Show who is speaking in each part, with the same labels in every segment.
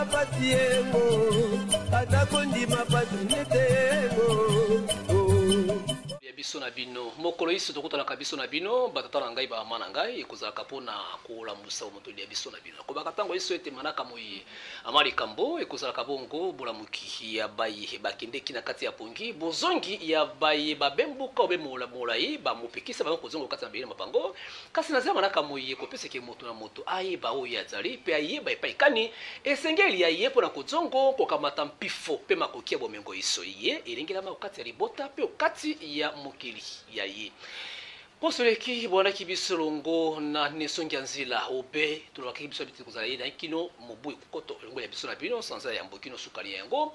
Speaker 1: patiengo atakonjima patunetego
Speaker 2: biso na bino mokolo iso tokutana biso na bino batata na ngai ba mana ngai ekozalaka mpona kolamusa motoli ya biso na bino kobaka ntango iso ete manaka moi amali kambo ekozalaka bongo bolamuki ya baye bakendeki na kati ya pongi bozongi ya baye babembuka obe molai bamopekisa bango kozonga kati na bele mapango kasi nazela manaka moi ekopeseke moto na moto ayeba oyo azali mpe ayeba epai kani esengeli ya ye mpona kozongo kokamata mpifo mpe makoki ya bomengo iso ye elengelama okati ya libota mpe okati ya mokili ya ye posoleki bwanaki biso longo na nesongi ya nzila obe tolobakaki biso biti kozala ye na kino mobu ekokoto longo ya biso na bino sanza ya mbokino sukali yango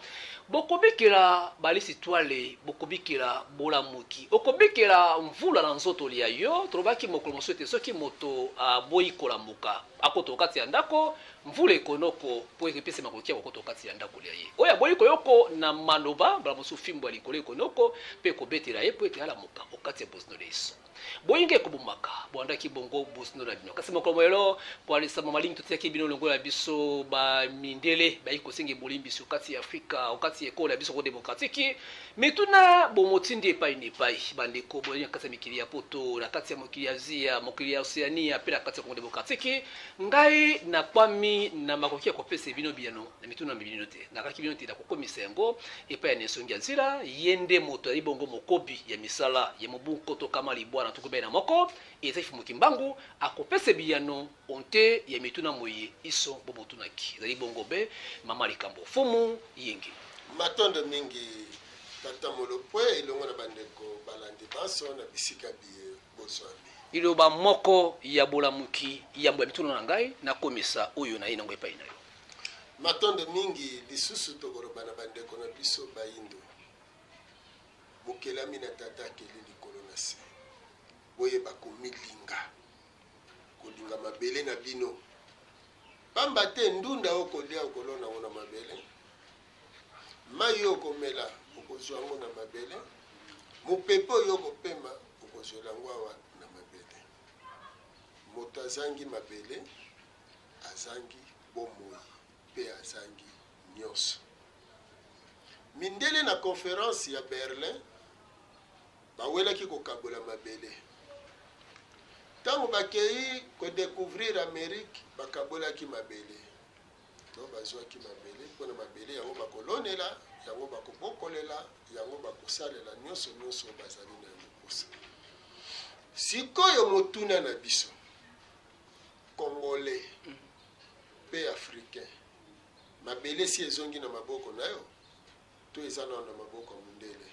Speaker 2: bokobikela balisi twale bokobikela bolamuki okobikela mvula na nzoto lia yo tolobaki mokolo mosusu ete soki moto aboyi kolamuka akoto kati ya ndako mvula ekonoko po ekepesa makoki ya kokoto kati ya ndako lia ye oyo aboyi koyoko na maloba bala mosusu fimbo ya likolo ekonoko mpe kobetela ye po ete alamuka okati ya bosino leso boyinge kobumaka bwandaki bongo bosino na bino kasi mokolo moyelo po alisama malingi totiaki bino longo ya biso bamindele bayi kosenga ebolimbisi okati ya afrika okati ya ekolo ya biso ko demokratiki mituna bomotindi epai na epai bandeko boyinga kati ya mikili ya poto na kati ya mokili ya Asia mokili ya Oceania mpe na kati ya kongo demokratiki ngai na kwami na makoki ya kopesa bino biano na mituna bino te nakaki bino te na kokomisa yango epai ya nesongi ya nzira yende moto ya bongo mokobi ya misala ya mobuko to kama libwana tukubena moko ezaifu mukimbangu akopesa biyano onte ya mituna moye iso bomotunaki zali bongo be mama likambo fumu yenge
Speaker 3: matondo mingi tata molopwe ilongo na bandeko balandi baso na bisika biye bozwami
Speaker 2: iloba moko ya bolamuki ya mbwa mituna na ngai na komisa oyo na inango epai na yo
Speaker 3: matondo mingi lisusu tokoloba na bandeko na biso bayindo bokelami na tata keli likolo na se boyeba komilinga kolinga mabele na bino pamba te ndunda okolia okolona ngo na mabele mai okomela okozwa ngo na mabele mopepe oyo okopema okozwela ngo awa na mabele moto azangi mabele azangi bomoi mpe azangi nyonso mindele na conférence ya Berlin bawelaki kokabola mabele tango bakei kodécouvrir Amérique bakabolaki mabele to bazwaki mabele mpona mabele yango bakolonela yango bakobokolela yango bakosalela nyonso bazali na mokosa sikoyo motuna na biso congolais mpe africain mabele si ezongi na maboko na yo to eza na maboko ya mundele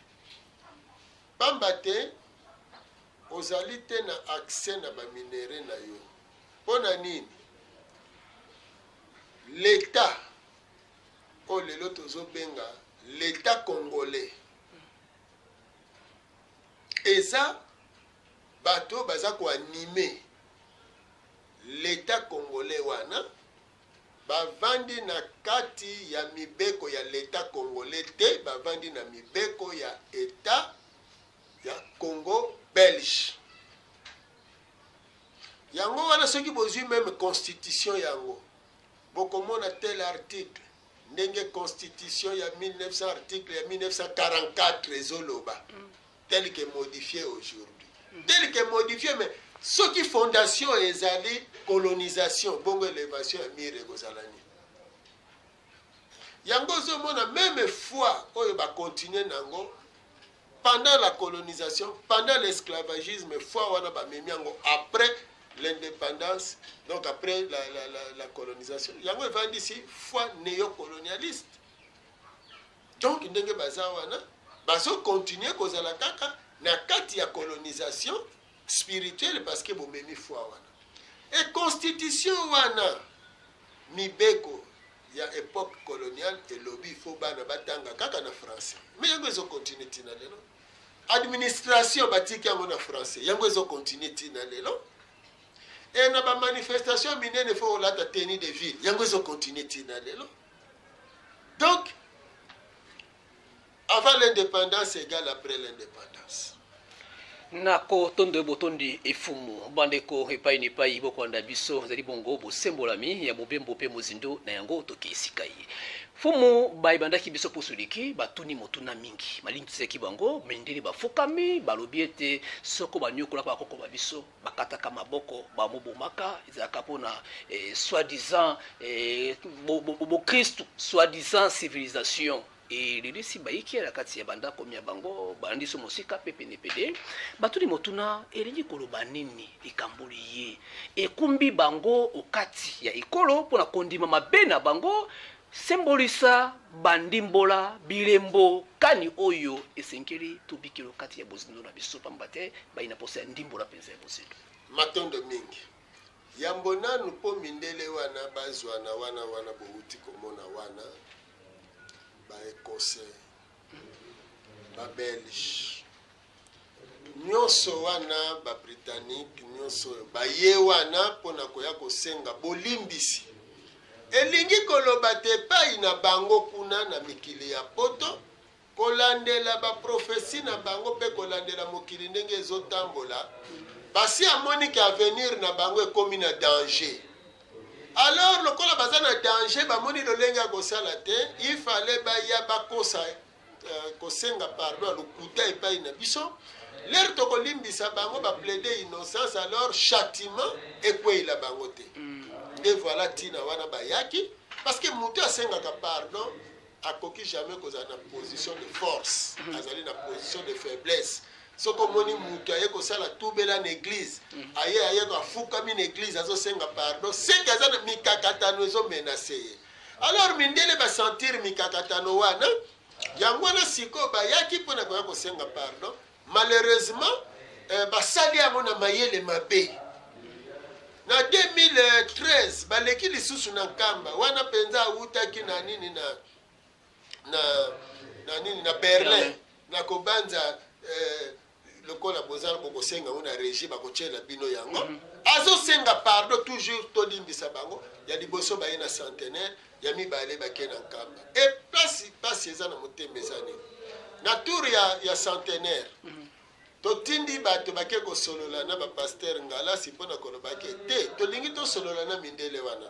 Speaker 3: pamba te ozali te na accès na baminere na yo mpona nini l'état oyo lelo tozobenga l'état congolais eza bato baza koanime l'état congolais wana bavandi na kati ya mibeko ya l'état congolais te bavandi na mibeko ya état ya Congo belge yango wana soki bozwi même constitution yango bokomona tel article ndenge constitution ya 1900 article ya 1944 ezoloba tel que modifié aujourd'hui tel que modifié mais soki fondation ezali colonisation bongo élévation ya mire ekozalani yango ozomona même fois oyo bakontinue nango pendant la colonisation, pendant l'esclavagisme, fois wana bamemi yango après l'indépendance, donc après la colonisation. Yango va d'ici fois néocolonialiste. Donc ndenge baza wana bazo continuer kozala kaka na kati ya colonisation spirituelle parce que bomemi fois wana. Et constitution wana mibeko ya époque coloniale et lobby faut bana batanga kaka na français. Mais yango ezo continuer tina lelo. Administration batiki yango na français yango ezo continuer tina lelo et na ba manifestation minene fo olata tenue de ville yango ezo continuer tina lelo donc avant l'indépendance égale après l'indépendance
Speaker 2: nako tondo botondi efumu bandeko epai ni pai bokwanda biso zali bongo bosembolami ya mobembo pe mozindo na yango tokisika yi fumu baibandaki biso posuliki batuni motuna mingi malingiseki bango mendeli bafukami balobi ete soko banyokola bakoko babiso bakataka maboko bamobomaka ezalaka mpona soi-disant Christ soi-disant civilisation et lelisi baiki ala kati ya bandako mia bango bandi so mosika pepe nepede batuli motuna elingi koloba nini ikambuli ye ekumbi bango okati ya ikolo pona kondima mabe na bango sembolisa bandimbola bilembo kani oyo esenkeli tubikilo kati ya bozindo na biso pambate baina posa ya ndimbola penza ya bozindo
Speaker 3: matondo mingi yambo nanu po mindele wana bazwana wana bouti komona wana ba Écossais, ba Belge, nyonso wana ba Britannique, nyonso ba ye wana pona koya kosenga bolimbisi. Elingi koloba te pai na bango kuna na mikili ya poto, kolandela ba prophétie na bango pe kolandela mokili ndenge ezotambola, basi amoni ke avenir na bango ekomi na danger. Alors, le col a un danger, bamoni le lenga kosala te, il fallait baya bakosa kosenga pardon le kuta et pas une biso. L'air to kolimbisa bango ba plaider innocence alors châtiment et quoi il a bangote. Et voilà tina wana bayaki parce que mutu asenga ka pardon a koki jamais cause na position de force, azali na position de faiblesse. Soko moni mutu aye kosala tubela na église aye ko fuka mi na église azo senga pardon senga za mikakatano ezo menacer alors mindele ba sentir mikakatano wana yango na siko ba yaki pona ko senga pardon malheureusement ba sali yango na mayele mabe na 2013 baleki lisusu na nkamba wana penza utaki na nini na Berlin na kobanza le col a besoin de senga on a régi ba kochela bino yango azo senga pardon toujours to limbisa bango ya liboso ba ina centenaire ya mibale ba kena nkamba et place eza na motembezani na tour ya centenaire to tindi bato bake ko solola na ba pasteur ngala sipona koloba ke te to lingi to solola na mindele wana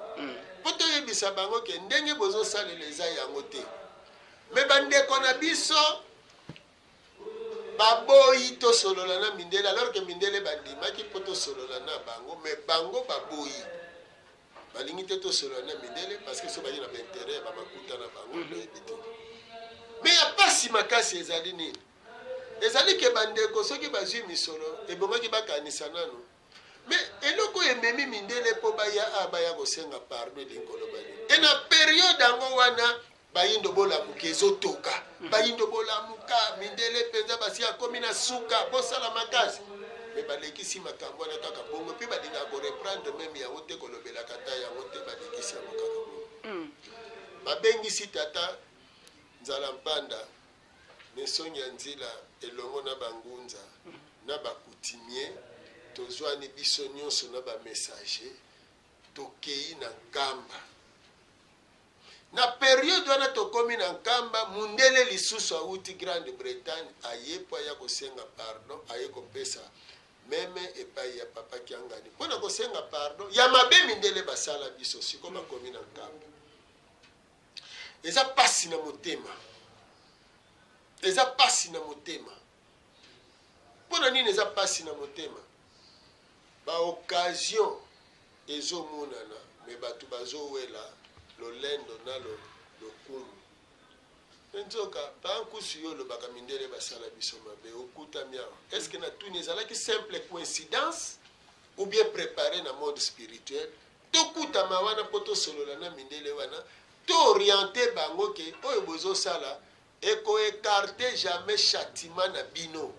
Speaker 3: poto yebisa bango ke ndenge bozo salela eza yango te me bande kona biso baboyi to solola na mindele alors que mindele bandimaki po to solola na bango mais bango baboyi balingi te to solola na mindele parce que so bayi na intérêt ba makuta na bango mais ya pasi makasi ezali nini ezali ke bandeko soki bazwi misolo ebongaki bakanisa nano mais eloko ememi mindele po baya kosenga pardon linkolo bani et na période yango wana bayindo bolamuka ezotoka bayindo bolamuka mindele penza basi akomi na suka bosala makasi me balekisi makambo wana kaka bongo mpe balinga koreprendre meme yango te kolobelaka ta yango te balekisi yango kaka bongo babengisi tata nzala mpanda nesongi ya nzila elongo na bangunza na bakutimie tozwani biso nyonso na bamessager tokei na nkamba na période wana tokomi na nkamba mundele lisusu auti Grande-Bretagne aye po ya kosenga pardon aye kopesa meme epai ya papa kiangani mpona kosenga pardon ya mabe mindele basala biso siko bakomi na nkamba eza pasi na motema eza pasi na motema mpona nini eza pasi na motema baoccasion ezomonana me bato bazowela lolendo na lokumu nzoka bankusu yo lobaka mindele basala biso mabe okutami awa est-ce que na tuni ezalaki simple coïncidence ou bien préparé na mode spirituel tokutama wana mpo tosolola na mindele wana tooriente bango ke oyo bozosala ekoekarte jamais châtiment na bino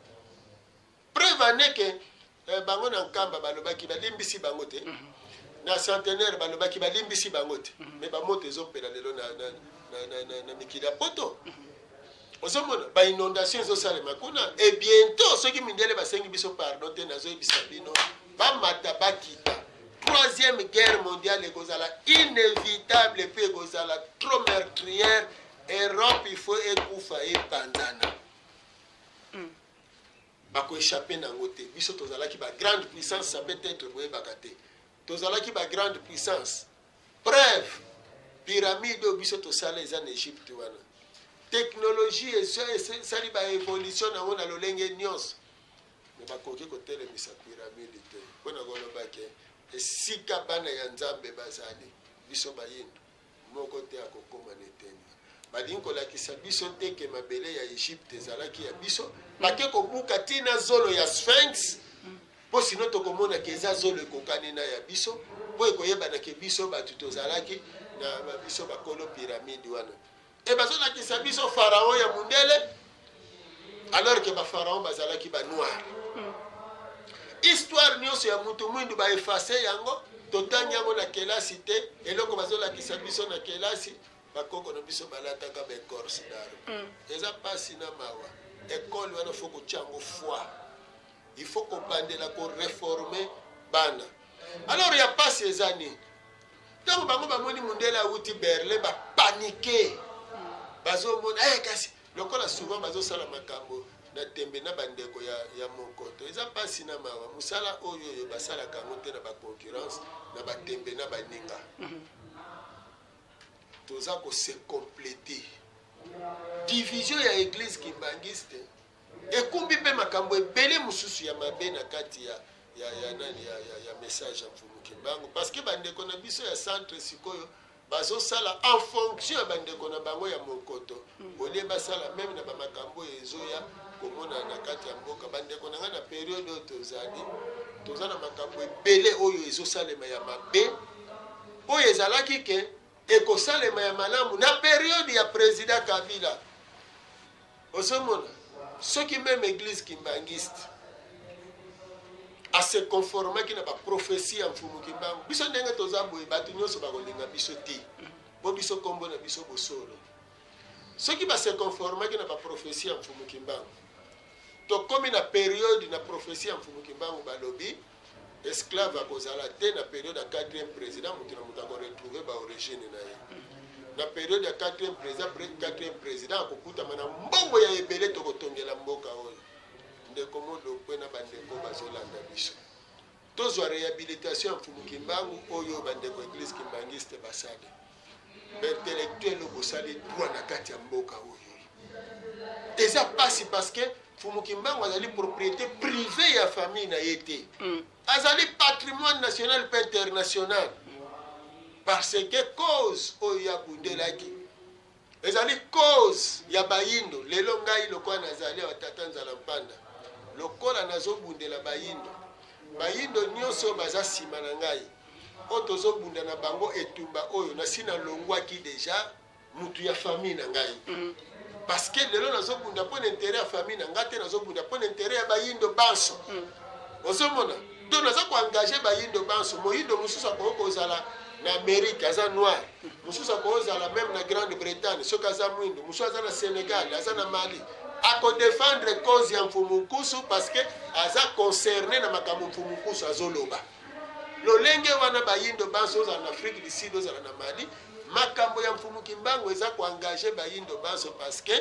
Speaker 3: preuve ane ke bango na nkamba balobaki balimbisi bango te na centenaire balobaki balimbisi bango te me bamoto ezopela lelo na mikili ya poto ozomona bainondation ezosalema kuna e bientôt soki mindele basengi biso pardon te nazoyebisa bino bamata bakita troisième guerre mondiale ekozala inévitable epe ekozala trop meurtrière Europe il faut ekufa epanzana bakoéchappe nango te biso tozalaki grande puissance ça peut être boyebaka te tozalaki grande puissance preuve pyramide oyo biso tosala eza na Égypte wana technologie esali baévolution nango na lolenge nyonso me bakoki kotelemisa pyramide te mpona kolobaki esika bana ya nzambe bazali biso bayindo moko te akokoma neteni balingi kolakisa biso te ke mabele ya Égypte ezalaki ya biso bake kobuka ntina zolo ya Sphinx mpo sino tokomona ke eza zolo ekokani na ya biso mpo ekoyebana ke biso bato tozalaki na biso bakolo pyramide wana e bazolakisa biso pharaon ya mundele alors ke bapharaon bazalaki banoir histoire nyonso ya mutu mwindu baefase yango totangi yango na kelasi te eloko bazolakisa biso na kelasi bakoko na biso balataka baecorce d'arbre eza mpasi na mawa ekole wana fo kotia yango foi il faut kobandela koreforme bana alors ya mpasi eza nini ntango bango bamoni mundele awuti berlin bapanike bazomona kasi lokola souvent bazosala makambo na tembe na bandeko ya mokoto eza mpasi na mawa mosala oyo basalaka yango te na baconcurrence na batembe na baninga toza kose complete division ya église kimbangiste ekumbi mpe makambo ebele mosusu ya mabe na kati ya message ya mfumu kimbangu parce que bandeko na biso ya centre sikoyo bazosala en fonction ya bandeko na bango ya mokoto olie basala meme na bamakambo ezoya komona na kati ya mboka bandeko na nga na periode oyo toza na makambo ebele oyo ezosalema ya mabe oyo ezalaki ke ekosalema ya malamu na periode ya président Kabila ozomona soki meme église kimbangiste ase conformaki na baprophétie ya mfumu kimbangu biso ndenge toza boye bato nyonso bakolinga biso te po biso kombo na biso bosolo soki base conformaki na baprophétie ya mfumu kimbangu tokomi na periode na prophétie ya mfumu kimbangu balobi esclave akozala te na periode ya 4e président mutu na mutu akoretrouve baorigine na ye na periode ya 4e président akokutama na mbongo ya ebele tokotongela mboka oyo ndeko modokwe na bandeko bazolanda biso tozwa réhabilitation ya mfumu kimbangu oyo bandeko église kimbangiste basali baintellectuel oyo bosali droit na kati ya mboka oyo eza pasi parce que mfumu kimbangu azali propriété privée ya famille na ye te azali patrimoine national pe international parce que cause oyo yabundelaki ezali cause ya bayindo lelo ngai lokola nazali awa tata nzala mpanda lokola nazobundela bayindo nyonso baza nsima na ngai oyo tozobunda na bango etumba oyo nasi nalongwaki deja mutu ya famille na ngai parce que lelo nazobunda mpo na intérêt ya famille na ngai te nazobunda mpo na intérêt ya bayindo banso ozomona to naza koengage bayindo banso moyindo mosusu akoki kozala na Amérique aza noir mosusu akozala même na Grande Bretagne soki aza mwindo mosusu aza na Sénégal aza na Mali akodefendre cause ya mfumu nkusu parce que aza concerné na makambo mfumu nkusu azoloba lolenge wana bayindo banso ozala na Afrique du Sud ozala na Mali makambo ya mfumu kimbangu eza koengage bayindo banso parce que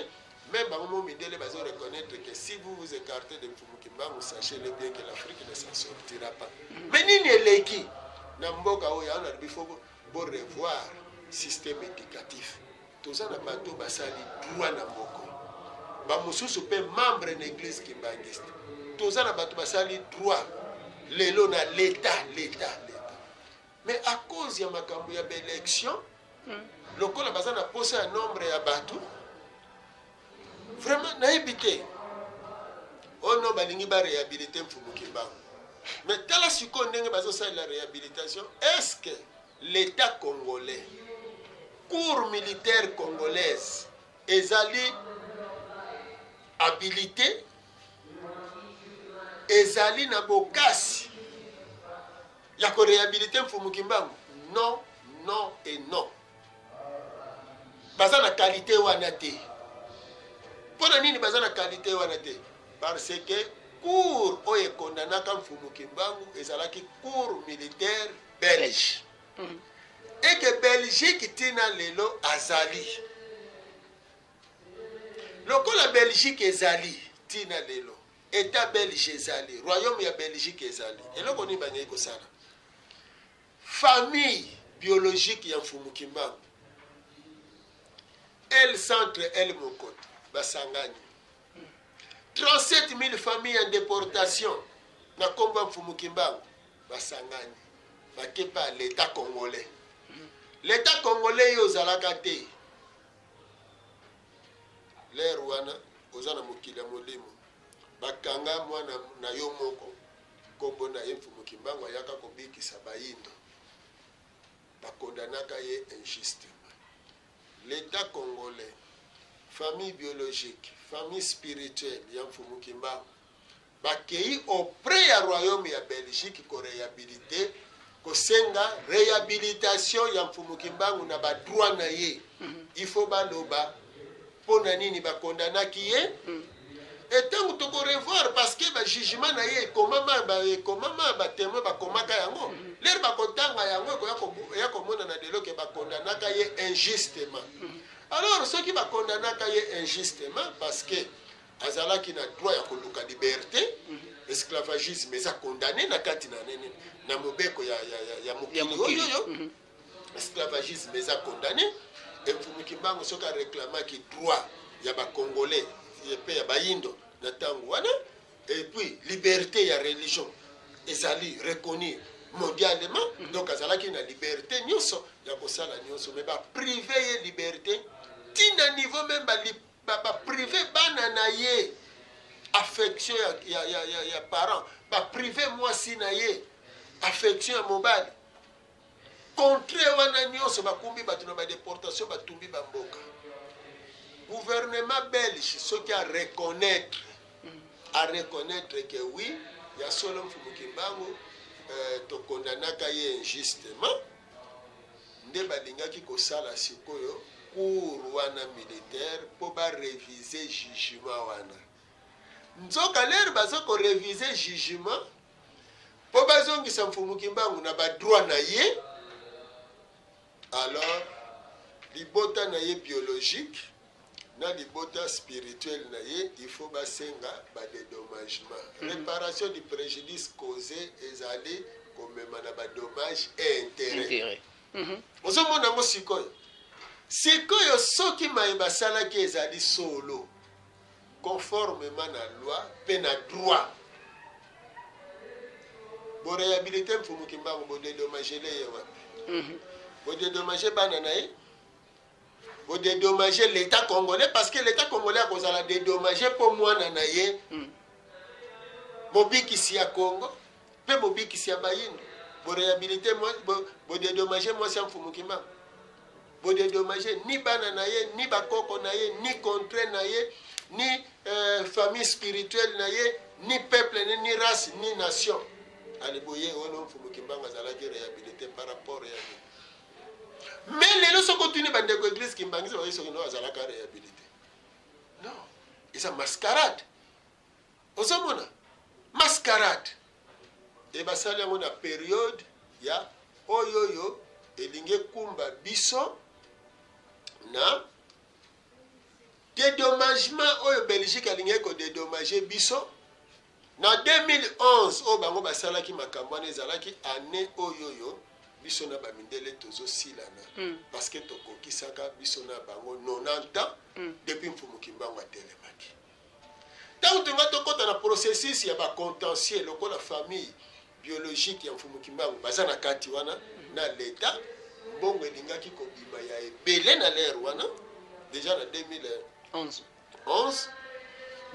Speaker 3: même bango mindele bazo reconnaître que si vous vous écartez de mfumu kimbangu sachez-le bien que l'Afrique ne s'en sortira pas mais nini eleki na mboka oyo ana bifo bo revoir système éducatif toza na bato basali droit na mboko ba mususu pe membre na église kimbangiste toza na bato basali droit lelo na l'état mais à cause ya makambo ya élection lokola baza na posa ya nombre ya bato vraiment nayebi te ono balingi ba réhabiliter mfumu kimbangu mais tala sikoyo ndenge bazosala la réhabilitation est-ce que l'état congolais cour militaire congolaise ezali habilité ezali na bokasi ya koréhabiliter mfumu kimbangu non et non baza na qualité wana te mpona nini baza na qualité wana te parce que cour oyo ekondanaka mfumu kimbangu ezalaki cour militaire belge et que Belgique tina lelo azali lokola Belgique ezali tina lelo état belge ezali royaume ya belgique ezali eloko nini banyei kosala famille biologique ya mfumu kimbangu elle centre elle mokoto basangani 37 000 familles en déportation na kombo ya mfumu kimbangu basangani bakepa l'état congolais l'état congolais yo ozalaka te lere wana oza na mokili ya molimo bakanga mwana na yo moko kombo na ye mfumu kimbangu ayaka kobikisa bayindo bakondanaka ye injustement l'état congolais famille biologique famille spirituelle ya mfumu kimbangu bakei auprès ya royaume ya belgique koréhabilité kosenga réhabilitation ya mfumu kimbangu na badroit na ye il faut baloba pona nini bakondanaki ye etango tokorevoir parce que bajugement na ye ekomama batémoin bakomaka yango lere bakotanga yango ekoya komona na lelo ke bakondanaka ye injustement alors soki bakondanaka ye injustement parce que azalaki na droit ya koluka liberté esclavagisme eza condamné na kati na nene na mobeko ya mokili oyoyo esclavagisme eza condamné mfumu kimbangu soki aréclamaki droit ya bacongolais pe ya bayindo na ntango wana et puis liberté ya religion ezali reconnu mondialement donc azalaki na liberté nyonso ya kosala nyonso mais baprivé ye liberté tina niveau même baprivé bana na ye affection ya parent baprivé mwasi na ye affection ya mobali contre wana nyonso bakumbi bato na badéportation batumbi bamboka gouvernement belge soki a reconnaître que oui ya solo mfumu kimbangu tokondanaka ye injustement nde balingaki kosala sikoyo cour wana militaire mpo barévise jugement wana nzoka lere baza korévise jugement mpo bazongisa mfumu kimbangu na badroit na ye alors libota na ye biologique na libota spirituel na ye il faut basenga badédommagement réparation du préjudice causé ezali komema na badommage et intérêt ozomona yango sikoyo soki maye basalaki ezali solo conformément na loi mpe na droit boréhabilité mfumu kimbangu bodédommage le ye wapi bodédommage bana na ye bodédommager l'état congolais parce que l'état congolais akozala dédommagé mpo mwana na ye bobikisi ya Congo mpe bobikisi ya bayindo boréhabilité bodédommage mwasi ya mfumu kimbangu bodédommage ni bana na ye ni bakoko na ye ni contre na ye ni famille spirituelle na ye ni peuple ni race ni nation aliboye ono mfumu kimbangu azalaki réhabilité par rapport ya mais lelo so continue bandeko église kimbangisa bayiso kino azalaka réhabilité non isa mascarade ozomona mascarade e basali yango na période ya oyoyo elingi kumba biso na dédommagement oyo Belgique alingi kodédommage biso na 2011 oyo bango basalaki makambo wana ezalaki année oyoyo biso na bamindele tozosilana parce que tokokisaka biso na bango 90 ans depuis mfumu kimbangu atelemaki ntango tonga tokɔta na processus ya bacontentieux lokola famille biologique ya mfumu kimbangu baza na kati wana na l'état mbongo elingaki kobima ya ebele na lere wana déjà na 2011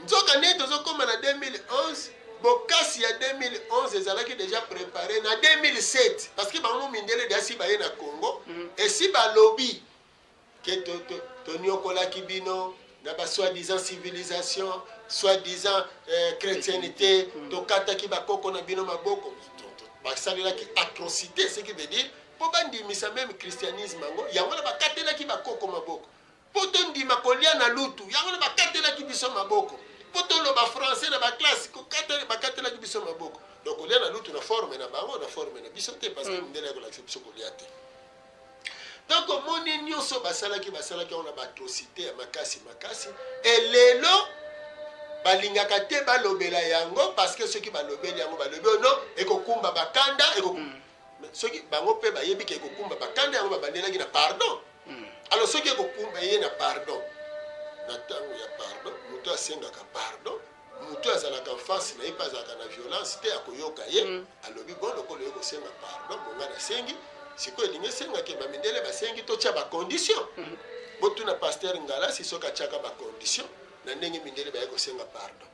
Speaker 3: nzoka nde tozokoma na 2011 bokasi ya 2011 ezalaki déjà préparé na 2007 parce que bango mindele dasi baye na Congo esi balobi ke toniokolaki bino na ba soi-disant civilisation soi-disant chrétienté tokataki bakoko na bino maboko basalelaki atrocité ce qui veut dire po bandimisa même christianisme yango na bakatelaki bakoko maboko po tondima kolia na lutu yango na bakatelaki biso maboko po toloba français na baklasse bakatelaki biso maboko donc kolia na lutu na forme na bango na forme na biso te parce que ndele yakolakisa biso kolia te donc omoni nyonso basalaki yango na baatrocité ya makasi elelo balingaka te balobela yango parce que soki balobeli yango balobi non ekokumba bakanda soki bango mpe bayebi ke ekokumba bakanda yango babandelaki na pardon. Alors soki ekokumba ye na pardon na ntango ya pardon moto asengaka pardon moto azalaka face na ye mpe azalaka na violence te akoyoka ye alobi bon lokolo ye kosenga pardon bonga nasengi sikoyo elingi esengaki bamindele basengi totya bacondition botuna paster ngala si soki atiaka bacondition na ndenge mindele baye kosenga pardon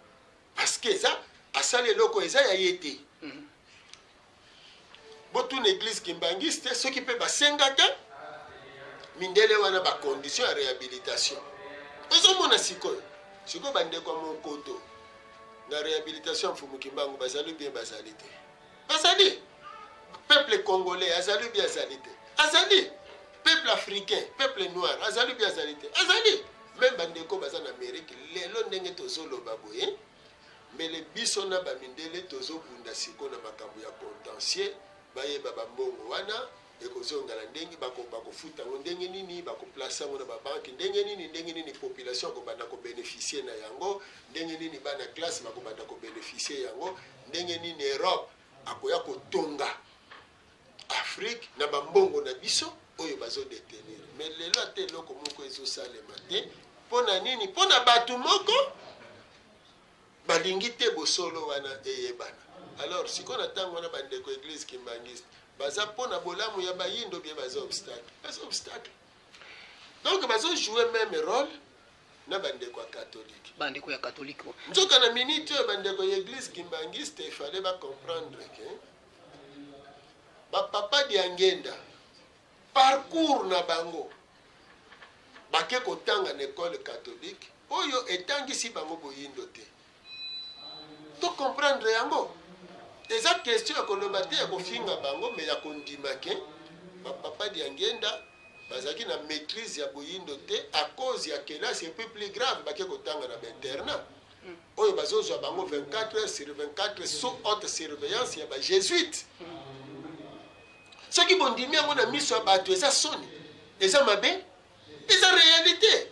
Speaker 3: parce que eza asali eloko eza ya ye te botuna église kimbangisi te soki mpe basengaka mindele wana bacondition ya réhabilitation ozomona sikoyo bandeko ya monkoto na réhabilitation mfumu kimbangu bazali bien bazali te bazali peuple congolais azali bien azali te azali peuple africain peuple noir azali bien azali te azali même bandeko baza na Amérique lelo ndenge tozoloba boye mais le biso na bamindele tozobunda siko na makambo ya contentieux bayeba bambongo wana ekozonga na ndenge bakofuta ngo ndenge nini bakoplace yango na babanke ndenge nini population akobanda kobénéficier na yango ndenge nini bana classe bakobanda kobénéficier yango ndenge nini Europe akoya kotonga Afrique na bambongo na biso oyo bazodetenir mais lelo ate eloko moko ezosalema te mpona nini mpona bato moko balingi te bosolo wana eyebana. Alors sikoyo na ntango wana bandeko église kimbangiste baza mpona bolamu ya bayindo bie baza obstacle donc bazojouer même rôle na bandeko ya catholique nzoka na minute oyo bandeko ya église kimbangiste ifale bacomprendre ke bapapa diangenda parcours na bango bake kotanga na école catholique oyo etangisi bango boyindo te to comprendre yango eza question ya koloba te ya kofinga bango me ya kondima ke bapapa diangenda bazalaki na maîtrise ya boyindo te à cause ya kelasi epuis plus grave bake kotanga na bainternat oyo bazozwa bango 24 heures sur 24 sous haute surveillance ya bajésuite soki bondimi yango na miso ya bato eza soni eza mabe eza réalité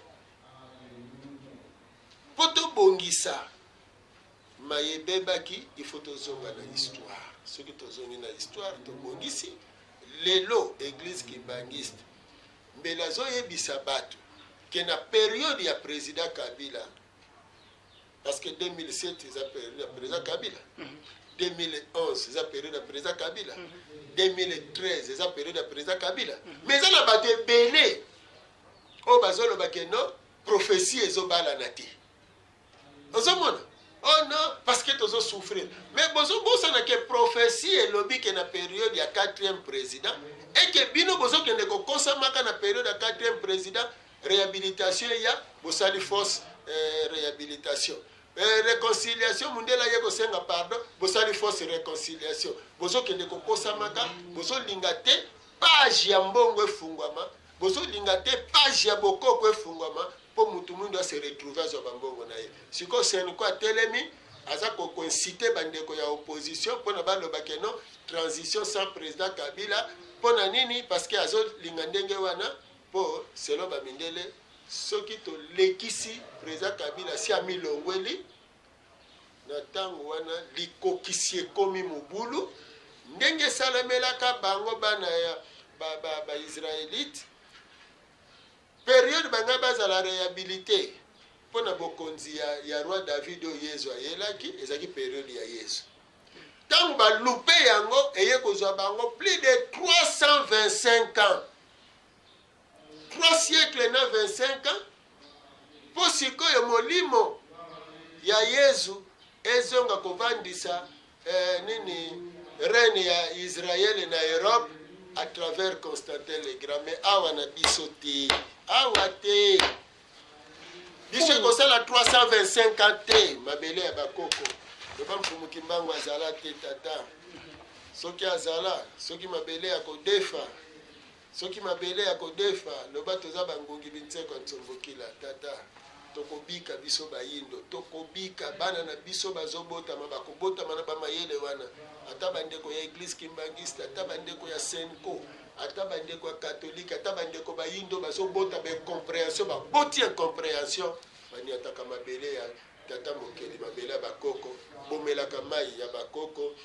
Speaker 3: po tobongisa mayebebaki il faut tozonga na histoire soki tozongi na histoire tobongisi lelo église kimbangiste mbela azoyebisa bato ke na période ya président Kabila parce que 2007 eza période ya président Kabila 2011 eza période ya président Kabila 2013 eza période ya président Kabila mais eza na bato ebele oyo bazoloba ke non prophétie ezobalana te ozomona oh non parce que tozo souffrir mais bozo bosana ke prophétie elobi ke na période ya 4e président et que bino bozo kende ko konsamaka na période ya 4e président réhabilitation ya bosali force réhabilitation réconciliation mundela ye kosenga pardon bosali force réconciliation bozo kende ko konsamaka bozo linga te page ya mbongo efungwama bozo linga te page ya bokoko efungwama po mutu mundu a se retrouver zo bambongo na ye siko senko atelemi aza ko coïnciter bandeko ya opposition pona baloba ke non transition sans président Kabila pona nini parce que azo linga ndenge wana po selon bamindele soki to lekisi président Kabila si amilongweli na tango wana likokisi ekomi mobulu ndenge salamelaka bango bana ya ba israélite période banga bazala réhabilité pona bokonzi ya roi David oyo Yesu ayelaki ezaki période ya Yesu tango balupe yango eye kozwa bango plus de 325 ans 3 siècles na 25 ans po sikoyo molimo ya Yesu ezonga kovandisa nini reine ya Israël na Europe à travers Constantin le Grand mais awa na biso te awa te biso kosala 325 ans te mabele ya bakoko loba mfumu kimbangu azala te tata soki azala soki mabele ya kodefa soki mabele ya kodefa loba toza bangongi bintseko ntsomvokila tata tokobika biso bayindo tokobika bana na biso bazobotama bakobotama na bamayele wana ata bandeko ya église kimbangiste ata bandeko ya senko ata bandeko ya catholique ata bandeko bayindo bazobota baincompréhension baboti incompréhension bani ataka mabele tata mokeli mabele ya bakoko bomelaka mai ya bakoko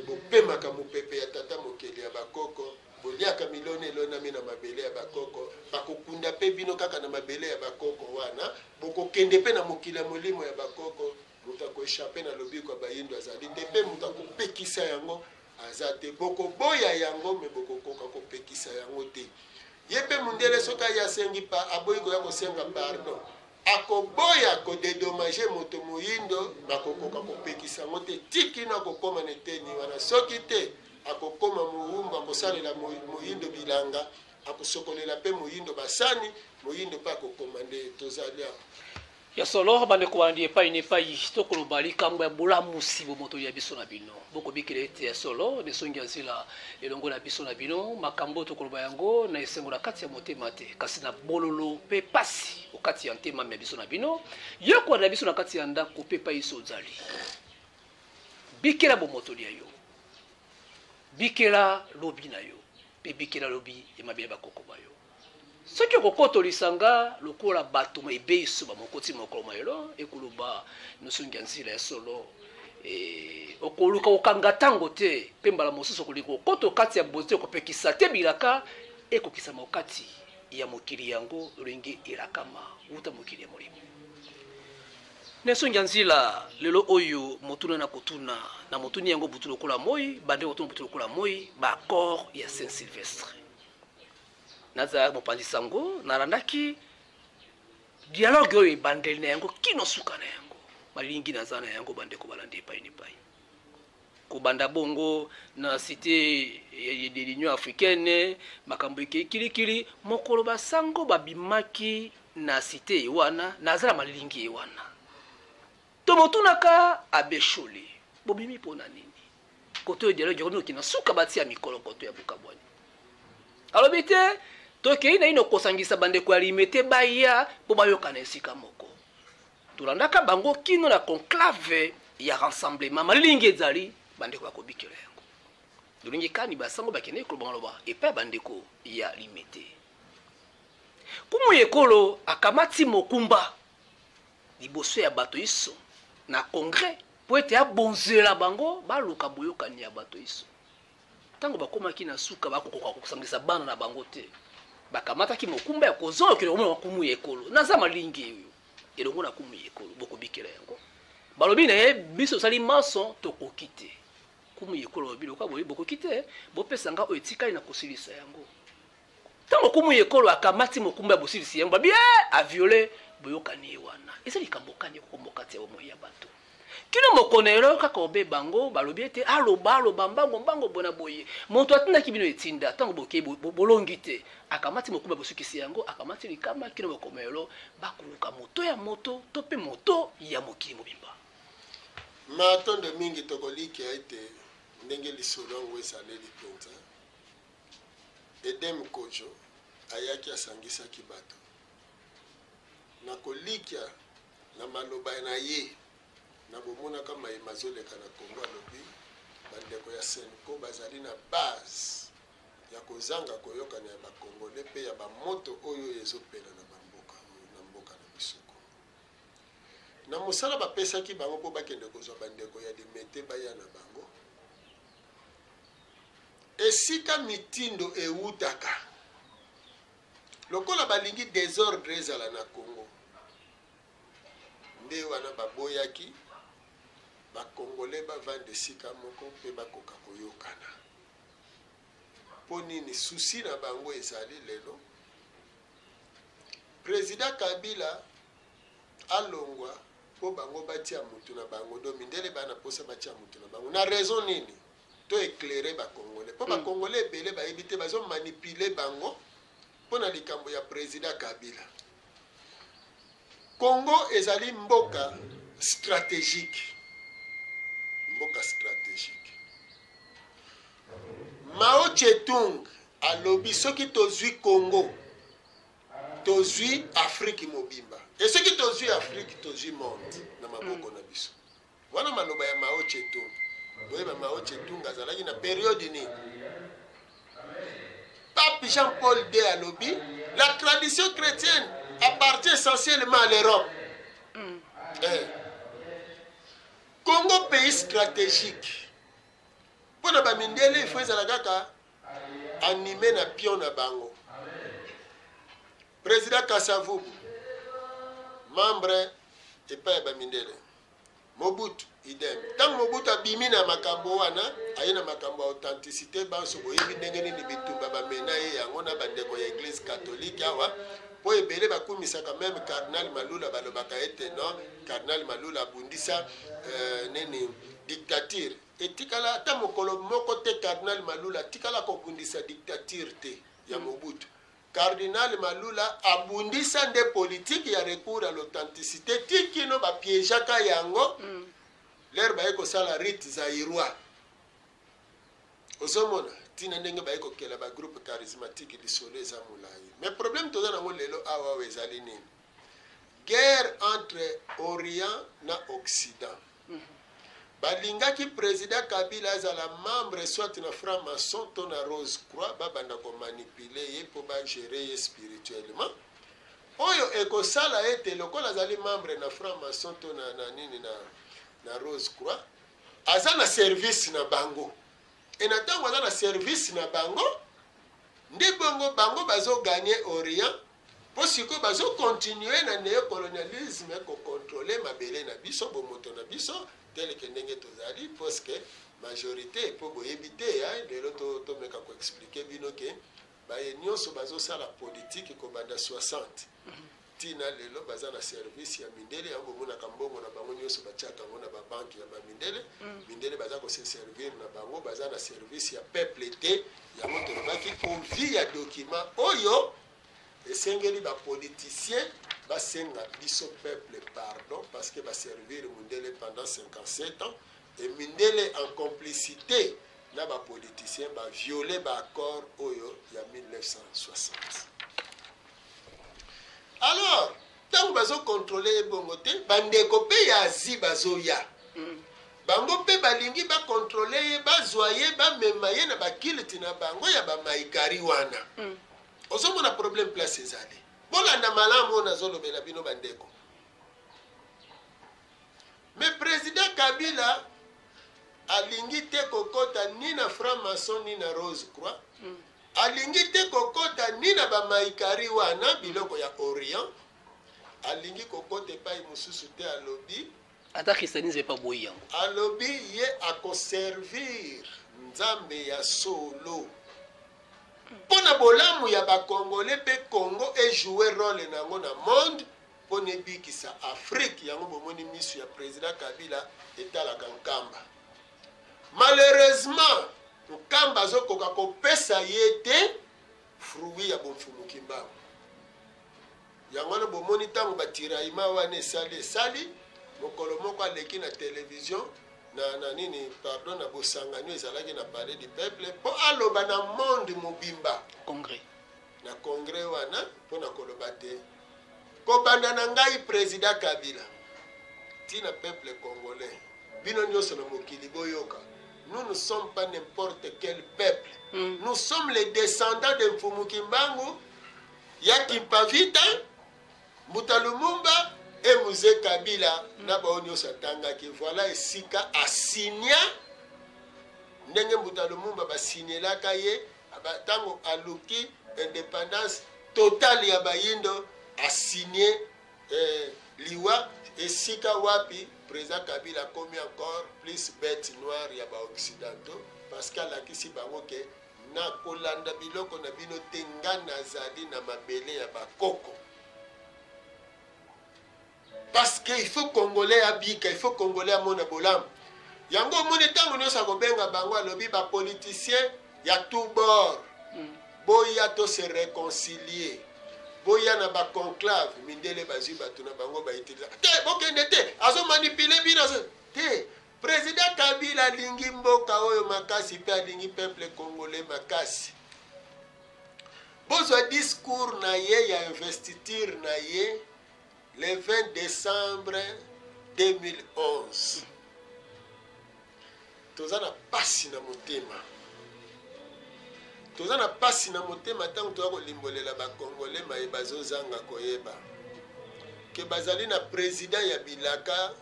Speaker 3: bopemaka mopepe ya tata mokeli ya bakoko boliaka milone elonami na mabele ya bakoko bakokunda mpe bino kaka na mabele ya bakoko wana bokokende mpe na mokili ya molimo ya bakoko moto akoeshape na lobiko ya bayindo azali te mpe moto akopekisa yango aza te bokoboya yango me bokokoka kopekisa yango te ye mpe mundele soki ayi asengi aboyi koya kosenga pardon akoboya kodedomage moto moyindo bakokoka kopekisa yango te tikino akokoma na eteni wana soki te akokoma moyumba akosalela moyindo bilanga akosokolela mpe moyindo basani moyindo mpe akokoma nde tozali awa
Speaker 2: ya solo bandeko bandi epai na epai tokoloba likambo ya bolamusi bomotoli ya biso na bino bokobikela ete ya solo nesongi ya nzela elongo na biso na bino makambo tokoloba yango na esengo na kati ya motema te kasi na bololo mpe pasi okati ya ntema ya biso na bino yokola na biso na kati ya ndako mpe epai so ozali bikela bomotoli ya yo bikela lobi na yo mpe bikela lobi ya mabele bakoko ba yo soki okokotolisanga lokola bato maebeiso bamokoti mokolo mayelo ekoloba nosongi ya nzela ya solo okoluka kokanga ntango te mpe mbala mosusu okolinga okoto kati ya bozi okopekisa te bilaka ekokisama okati ya mokili yango olenge elakama wuta mokili ya molimo nesongi ya nzela lelo oyo motuna na kotuna na motuni yango butu lokola moi bande kotuna butu lokola moi baccord ya Saint Sylvestre naza mopanzi sango nalandaki dialogue oyo ebandeli na yango kino suka na yango balingi naza na yango bandeko balandi epai na epai kobanda bongo na cité de l'Union africaine makambo ekilikili mokolo basango babimaki na cité wana naza na malingi wana tomotunaka abeshole bobimi pona nini koto dialogue oyo kina suka batia mikolo koto ya bukabwani alobi te tokei na ino kosangisa bandeko ya limete baya po bayokana esika moko tolandaka bango kino na conclave ya rassemblement malingi ezali bandeko bakobikela yango tolingi kani basango bakende ekolo bangaloba epai bandeko ya limete kumu ekolo akamati mokumba liboso ya bato iso na congrès po ete abonzela bango baluka boyokani ya bato iso ntango bakomaki na suka bakokoka kosangisa bana na bango te bakamataki mokumba ya kozolokela omona kumu ekolo naza malingi oyo elongo na kumu ekolo bokobikela yango balobi na ye biso osali maso tokoki te kumu ekolo biloka boye bokoki te bopesanga oyo etikali na kosilisa yango ntango kumu ekolo akamati mokumba ya bosilisi yango babi aviole boyokani ye wana eza likambo kani ekokomboka te omoi ya bato kino mokonelo kaka obe bango balobi ete aloba mbango bona boye moto atindaki bino etinda ntango bokei bolongi te akamati mokumba bosukisi yango akamati likama kino mokomelo bakoluka moto ya moto to mpe moto ya mokili mobimba
Speaker 3: matondo mingi tokolikia ete ndenge lisolo yango ezaleli mpenza edem kojo ayaki asangisaki bato na kolikia na maloba na ye na bomonaka mayema azoleka na Kongo alobi bandeko ya Senko bazali na base ya kozanga koyokana ya bakongole mpe ya bamoto oyo ezopela na bamboka na mboka na biso na mosala bapesaki bango mpo bakende kozwa bandeko ya limete baya na bango esika mitindo eutaka lokola balingi désordre ezala na Kongo nde wana baboyaki bakongole bavanda esika moko mpe bakoka koyokana mpo nini susi na bango ezali lelo président Kabila alongwa mpo bango batia mutu na bango do mindele bana posa batia mutu na bango na raison nini to éclairer bakongole mpo bakongole ebele bayebi te bazomanipule bango mpo na likambo ya président Kabila. Congo ezali mboka stratégique. Mboka stratégique. Mao Tse-tung alobi soki tozwi Congo, tozwi Afrique mobimba. Et soki tozwi Afrique, tozwi monde na maboko na biso. Wana maloba ya Mao Tse-tung. Boyeba Mao Tse-tung azalaki na période ni. Pape Jean-Paul II alobi, la tradition chrétienne appartient essentiellement à l'Europe. Congo pays stratégique mpona bamindele il faut ezala kaka animé na pion na bango. Président Kasavubu membre epai ya bamindele. Mobutu idem. Tant Mobutu abimi na makambo wana aye na makambo authenticité banso boyebi ndenge nini bitumba bamena ye yango na bandeko ya église catholique awa po ebele bakumisaka même cardinal Malula balobaka ete non cardinal Malula abundisa nini dictature etikala ata mokolo moko te cardinal Malula tikala kobundisa dictature te ya Mobutu. Cardinal Malula abundisa nde politique ya recours à l'authenticité tikino bapiégeaka yango l'air baye kosala rite zairoi ozomona tina ndenge baye kokela ba groupe charismatique lisolo eza molai. Mais problème toza nango lelo awa ezali nini? Guerre entre Orient na Occident. Balingaki président Kabila azala membre soit na franc-maçon to na Rose Croix babanda ko manipuler ye po ba gérer ye spirituellement. Oyo ekosala ete lokola azali membre na franc-maçon to na nini na Rose Croix azana service na bango. Et natango azana service na bango nde bango bazo gagner Orient po siko bazo continuer na néocolonialisme ko contrôler mabele na biso bomoto na biso tel que ndenge tozali parce que majorité po boyebite lelo to meka ko expliquer bino ke baye nyonso bazo sala politique ko banda 60 tina lelo baza na service ya mindele yango mona kambongo na bango nyonso bachaka ngona ba banki ya ba mindele mindele baza ko se servir na bango baza na service ya peuple te ya moto baki convie ya document oyo esengeli ba politicien basenga biso peuple pardon parce que ba servir mindele pendant 57 ans et mindele en complicité na ba politicien ba violer ba accord oyo ya 1960. Alors, tant bazo contrôler bongo te bandeko pe ya azi bazo ya bango pe balingi ba contrôler ba zoyer ba memaye na ba kiliti na bango ya ba maikari wana ozomona problème place ezali bolanda malamu na zolobela bino bandeko. Mais président Kabila alingi te kokota ni na franc-maçon ni na Rose Croix alingi te kokota ni na ba maikari wana biloko ya Orient alingi kokota epai mosusu te alobi
Speaker 2: ata christianisme pa boyi yango
Speaker 3: alobi ye akoservir nzambe ya solo mpona bolamu ya bakongole mpe Congo ejoue role nango na monde mpona ebikisa Afrique yango bomoni misu ya président Kabila etalaka nkamba. Malheureusement nkamba azokoka kopesa ye te fruit ya bomfumuki mbango yango wana bomoni ntango batiraima wana esali mokolo moko aleki na télévision na nini pardon na bosangano ezalaki na palais du peuple mpo aloba na monde mobimba
Speaker 2: congrès
Speaker 3: na congrès wana mpona koloba te kobanda na ngai président Kabila tina peuple congolais bino nyonso na mokili boyoka. Nous ne sommes pas n'importe quel peuple. Nous sommes les descendants de Mfumuki Mbangu, Yakimpavita, Mutalumumba et Mzee Kabila. Nabaonyo Satanga qui voilà esika asigna. Ndenge Mutalumumba ba signé la kaye, tango aluki indépendance totale ya bayindo assigné liwa esika wapi. Président Kabila a commis encore plus bête noire ya ba occidentaux parce qu'à la kisi bango ke na kolanda biloko na bino tenga nazali na mabele ya bakoko parce que il faut congolais abika il faut congolais amona bolam yango moni tango nyosa ko benga bango alobi ba politicien ya tout bord boya to se réconcilier boya na ba conclave mindele bazwi bato na bango ba utiliser te bokende te azo manipuler bino te président Kabila alingi mboka oyo makasi pe alingi peuple congolais makasi bozwa discours na ye ya investiture na ye le 20 décembre 2011 toza na pasi na motema toza na pasi na motema ntango toza kolimbolela bakongole maye bazozanga koyeba ke bazali na président ya bilaka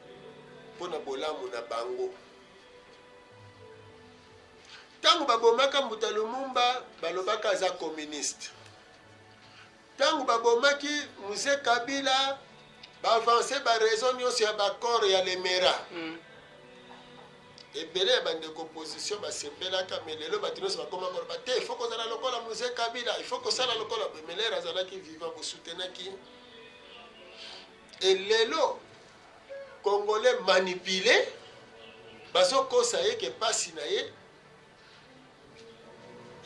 Speaker 3: mpona bolamu na bango. Tango babomaka Mbuta Lumumba balobaka aza communiste. Tango babomaki Mzee Kabila baavance baraison nyonso ya bakor ya Lemera. Ebele ya bandeko opposition basepelaka mais lelo bato nyonso bakoma koloba te, il faut kozala lokola Mzee Kabila, il faut kosala lokola Bemelera azalaki vivant bosoutenaki. Et lelo Congolais manipulé bazokosa ye ke pasi na ye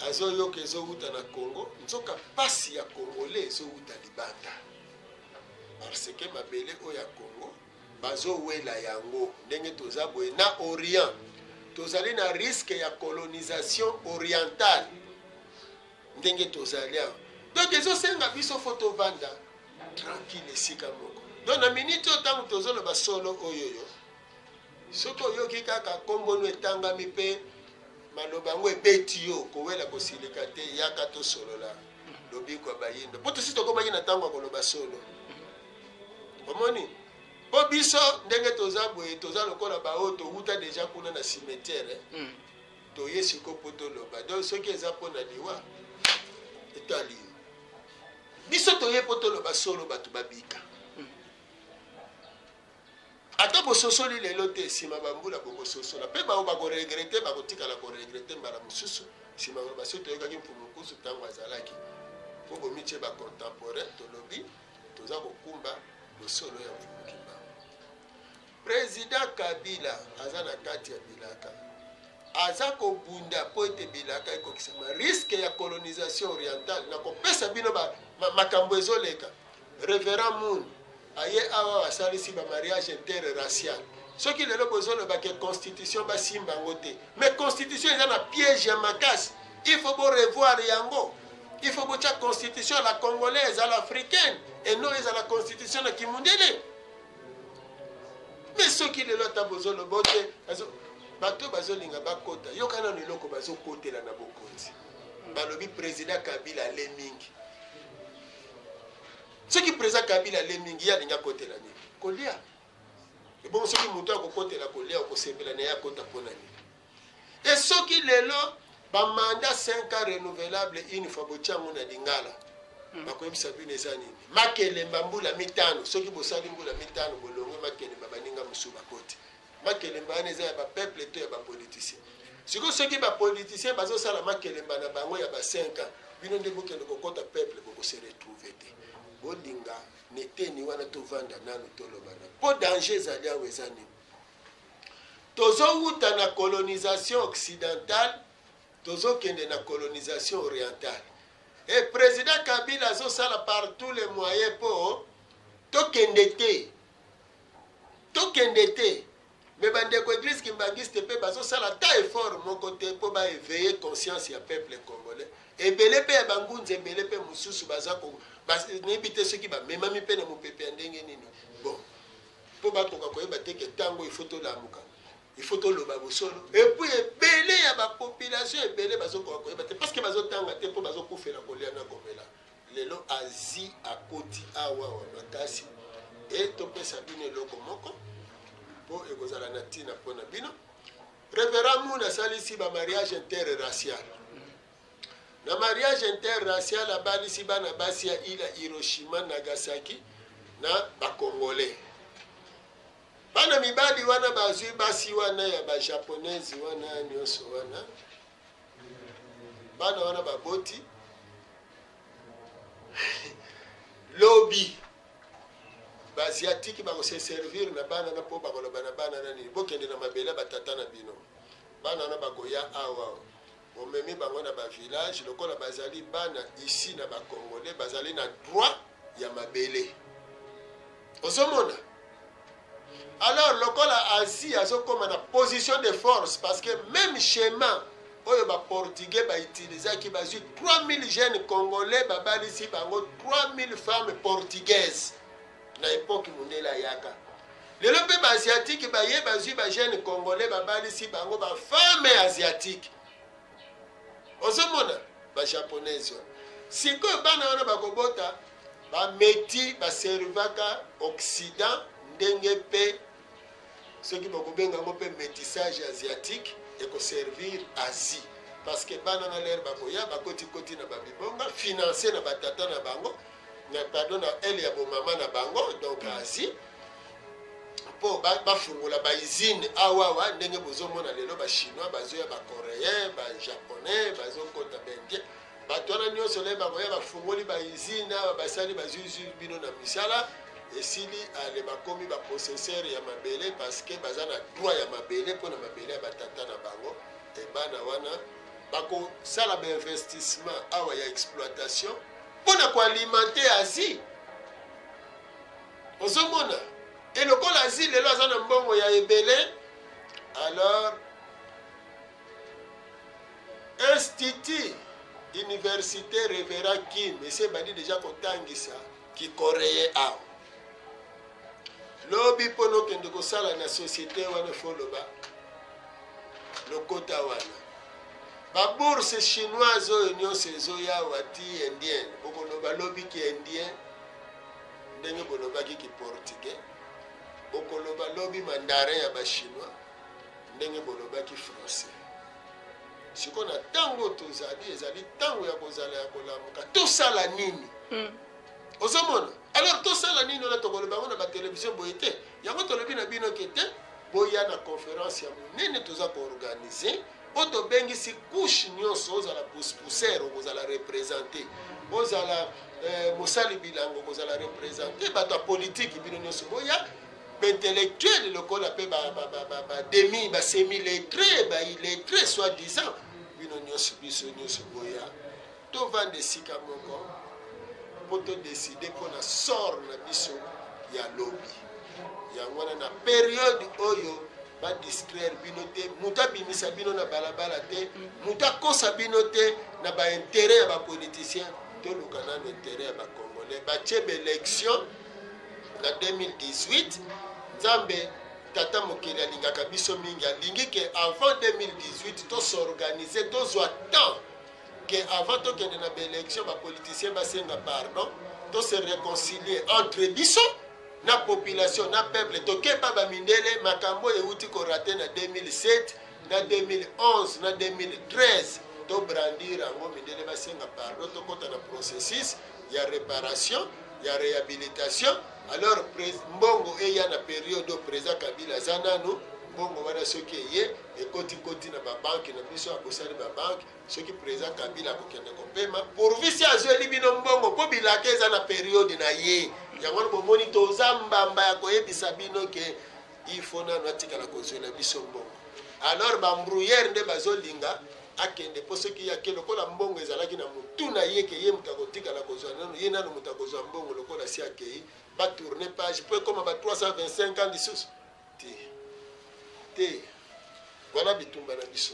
Speaker 3: azoyoka ezowuta na Congo, nzoka pasi ya Congolais ezowuta libanda. Parce que mabele oyo ya Congo bazowela yango ndenge toza boye na Orient. Tozali na risque ya colonisation orientale ndenge tozali awa. Donc ezosenga biso photo vanda tranquille esika moko. Donc na minute otango tozoloba solo oyoyo soki oyoki kaka kombono etangami mpe maloba ngo ebeti yo kowela kosilika te yaka tosolola lobi kwa bayindo po tosi tokomaki na ntango ya koloba solo. Omoni po biso ndenge toza boye toza lokola baoyo towuta deja kuna na cimetière toye siko po toloba. Donc soki eza mpona liwa etali biso toye po toloba solo bato babika. Ata bososoli lelo te nsima bambula bokososola mpe bao bakoregrete bakotikala koregrete mbala mosusu nsima basi toyokaki mpumukusu ntango azalaki po bomitie bacontemporain tolobi toza kokumba losolo ya mfumukimba. Président Kabila aza na kati ya bilaka aza kobunda po ete bilaka ekokisama risque ya colonisation orientale na kopesa bino makambo ezoleka. Révérend Moon aye awa basalisi ba mariage interracial. Soki lelo bozoloba ke constitution basimba yango te, mais constitution eza na piège ya makasi. Il faut revoir yango. Il faut botia constitution la congolaise à l'africaine et non à la constitution na kimundele. Mais soki lelo ta bozoloba te bato bazolinga bakota yokana leloko bazokotela na bokonzi. Balobi président Kabila le mingi. Ce qui présente Kabila les mingi ya linga côté la ni kolia et bon ce qui muto ko côté la kolia ko sepela na ya kota pona ni et ce qui lelo ba mandat 5 ans renouvelable une fois bochango na lingala ba ko ebisa bino ezani makele mbambula mitano ce qui bosali mbula mitano bolongo makele babaninga musuba kote makele mbana za ba peuple to ya ba politicien siko ce qui ba politicien bazo sala makele mbana bango ya ba 5 ans bino ndeko kende ko kota peuple ko se retrouver te. Bolinga neteni wana tovanda nanu tolobana po danger ezali awa eza nini tozowuta na colonisation occidentale tozokende na colonisation orientale et président Kabila azosala par tous les moyens po tokende te mais bandeko église kimbangiste mpe bazosala ta effort moko te po baéveiller conscience ya peuple congolais ebele mpe ya bangunza ebele mpe mosusu baza neyebi te soki bamemami mpe na mopepe ya ndenge nini bon mpo bakoka koyeba te ke ntango ifo tolamuka ifo toloba bosolo epuis ebele ya bapopulation ebele bazokoka koyeba te parceke bazotanga te mpo bazokufela kolia na komela lelo azi akoti awa makasi e topesa bino eloko moko mpo ekozala na ntina mpona bino. Révérend Moon asalisi bamariage interracial. Na mariage interracial abalisi bana basi ya ila Hiroshima Nagasaki na bakongolais. Bana mibali wana bazwi basi wana ya bajaponezi wana nyonso wana bana wana baboti lobby basiatiki bakose servir na bana na po bakoloba na bana nani bokende na mabele batata na bino bana na bakoya awa omemi bango na bavillage lokola bazali bana ici na bakongolais bazali na droit ya mabele ozomona. Alors lokola Asie azokoma na position de force parce que même schéma oyo ba portugais ba utilisaki bazui 3000 jeunes congolais babalisi bango 3000 femmes portugaises na époque mundela yaka lelo pe ba asiatique ba ye bazui ba jeunes congolais babalisi bango ba femmes asiatiques ozomona ba japonais siko bana wana bakobota ba meti ba servaka occident ndenge pe ceux qui vont bien un métissage asiatique et qu'on servir Asie parce que bana na l'air bakoya bakoti koti na babibonga financer na batata na bango na pardon na elle ya bo mama na bango donc Asie pour bafungola ba usine awawa ndenge bozomona lelo ba chinois bazoya ba coréen ba japonais bazokota bendie batwana nyonso le bakoya bafungoli ba usine basali bazuzu bino na misala esili ale bakomi ba possesseur ya mabele parce que bazana droit ya mabele pona mabele ya batata na bango e bana wana bako sala ba investissement awa ya exploitation pona ko alimenter Asie ozomona et le col Asie lelo azana mbongo ya ebele alors institut université révérend Kim monsieur badi déjà kotangisa ki koréen awa lobi pono kende kosala na société wana foloba lokota wana ba bourse chinoise oyo nyonso ezoya wati indien bokoloba lobi ki indien ndenge bolobaki ki portugais bokoloba lobi mandarin ya ba chinois ndenge bolobaki français siko na tango tozali ezali tango ya kozala ya kolamuka tosala nini ozomona alors tosala nini ona tokoloba ngo na batelevizio boye te yango tolobi na bino ke te boya na conférence ya monene toza koorganize po tobengisi couche nyonso ozala pousse-pousseur okozala représente ozala mosali bilango okozala représente bato ya politike bino nyonso boya baintellectuel lokola mpe bademi basemi-lettré baillettré soi-disant bino nyonso biso nyonso boya tovanda esika moko po todeside mpona sort na biso ya lobi yango wana na periode oyo badistraire bino te moto abimisa bino na balabala te moto akosa bino te na baintere ya bapoliticien toluka nano intere ya bacongolais batie baélection na 2018 nzambe tata mokili alingaka biso mingi alingi ke avant 2018 tosorganize tozwa temps que avant tokende na baélection bapoliticien basenga pardon to se réconcilier entre biso na population na peuple tokepa bamindele makambo euti korate na 2007 na 2011 na 2013 to brandir yango mindele basenga pardon tokota na processus ya réparation ya réhabilitation alors mbongo eya na période président Kabila aza nanu mbongo wana soki eye ekoti na babanke na biso abosali babanke soki président Kabila akokende kopema pourvu si azweli bino mbongo mpo bilaka eza na période na ye yango wana bomoni toza mbamba ya koyebisa bino ke ifo nanu atikala kozwela biso mbongo alors bambrouillere nde bazolinga akende mpo soki yake lokola mbongo ezalaki na motu na ye ke ye moto akotikala kozwa nanu ye nanu moto akozwa mbongo lokola si akei batourne page po ekoma ba 325 ans lisusu te wana bitumba na biso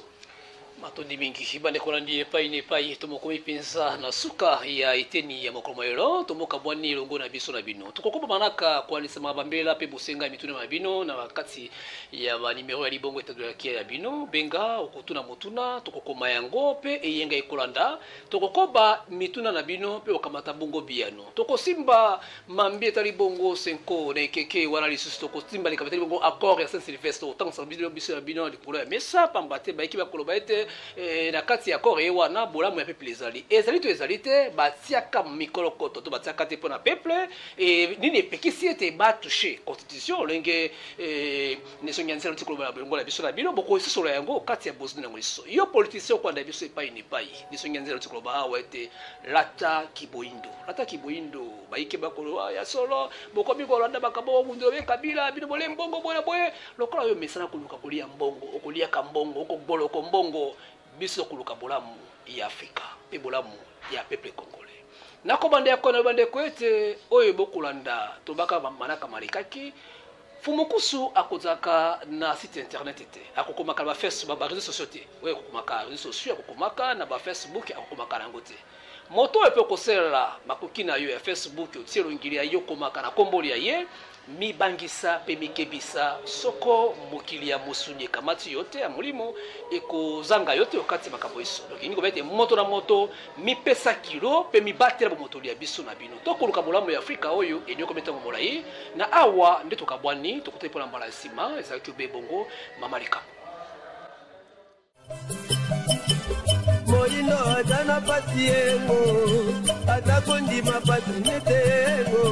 Speaker 2: matondi mingi bandeko na ndi epai tomokomi mpenza na suka ya eteni ya mokolo mayolo tomoka bwani elongo na biso na bino tokokoba manaka koanisama bambela mpe bosenga mituna na bino na bakati ya banimero ya libongo etadolaki ya bino benga okotuna motuna tokokoma yango mpe eyenga ekolanda tokokoba mituna na bino mpe okamata bongo biano tokosimba mambi etali bongo senko na ekeke wana lisusu tokosimba likabetali bongo accord ya Saint Sylvestre otangisa biso ya bino likolo ya mesa pamba te bayiki bakoloba ete na kati ya kore wana bolamu ya peuple ezali te batiaka mikolo koto to batiaka te mpona peuple nini epekisi ete batouche constitution olenge nesongianzela loti koloba longola biso na bino bokosusola yango kati ya bozini yango lisusu yo politicien okwanda biso epai na epai nesongianzela loti koloba awa ete lata kiboindo bayike bakolo ya solo bokomi kolanda makambo omundu obe kabila bino bole mbongo boye lokola yo mesana koluka kolia mbongo okoliaka mbongo okoboloka mbongo biso koluka bolamu ya Afrika pe bolamu ya peuple congolais nakobanda ya kona bandeko ete oyo bokulanda tobaka manaka malikaki fumukusu akozaka na site internet ete akokomaka ba Facebook ba réseaux sociaux te oyo akokomaka réseaux sociaux akokomaka na ba Facebook akokomaka nango te moto epe koselela makoki na yo ya Facebook otielo ngili ya yo komaka na komboli ya ye mi bangisa pe mikebisa soko mokili ya musunye kamati yote ya mulimo ekozanga yote okati makambo iso donc iniko bete moto na moto mi pesa kilo pe mi batela bo moto ya biso na bino tokoluka bolamu ya Afrika oyo enyoko meta ngomolai na awa nde tokabwani tokotepola mbala sima ezaki be bongo mamalika
Speaker 1: Moino atana pati yengo, atakondima pati nete yengo.